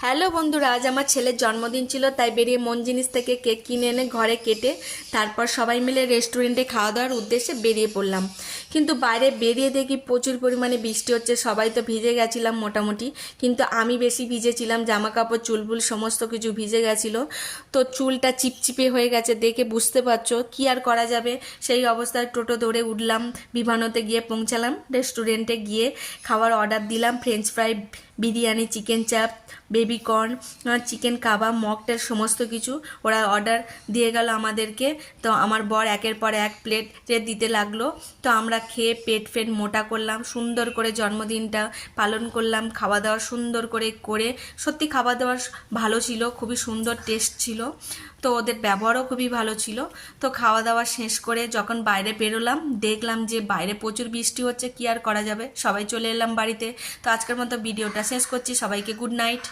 Hello বন্ধুরা, আজ আমার ছেলের জন্মদিন ছিল, তাই বেরিয়ে মন জিনিস থেকে কেক কিনে এনে ঘরে কেটে তারপর সবাই মিলে রেস্টুরেন্টে খাওয়া দাওয়ার উদ্দেশ্যে বেরিয়ে পড়লাম। কিন্তু বাইরে বেরিয়ে দেখি প্রচুর পরিমাণে বৃষ্টি হচ্ছে। সবাই তো ভিজে গেছিলাম মোটামুটি, কিন্তু আমি বেশি ভিজেছিলাম, জামা কাপড় চুলবুল সমস্ত কিছু ভিজে গেছিলো। তো চুলটা চিপচিপে হয়ে গেছে, দেখে বুঝতে পারছো কি আর করা যাবে। সেই অবস্থায় টোটো ধরে উঠলাম, বিমানতে গিয়ে পৌঁছালাম। রেস্টুরেন্টে গিয়ে খাবার অর্ডার দিলাম, ফ্রেঞ্চ ফ্রাই, বিরিয়ানি, চিকেন চাপ, বেবিকর্ন, চিকেন কাবাব, মকটেল সমস্ত কিছু ওরা অর্ডার দিয়ে গেল আমাদেরকে। তো আমার বর একের পর এক প্লেটে দিতে লাগলো। তো আমরা খেয়ে পেট ফেট মোটা করলাম, সুন্দর করে জন্মদিনটা পালন করলাম, খাওয়া দাওয়া সুন্দর করে করে। সত্যি খাওয়া দাওয়া ভালো ছিল, খুবই সুন্দর টেস্ট ছিল। তো ওদের ব্যবহারও খুবই ভালো ছিল। তো খাওয়া দাওয়া শেষ করে যখন বাইরে বেরোলাম, দেখলাম যে বাইরে প্রচুর বৃষ্টি হচ্ছে, কি আর করা যাবে, সবাই চলে এলাম বাড়িতে। তো আজকের মতো ভিডিওটা শেষ করছি, সবাইকে গুড নাইট।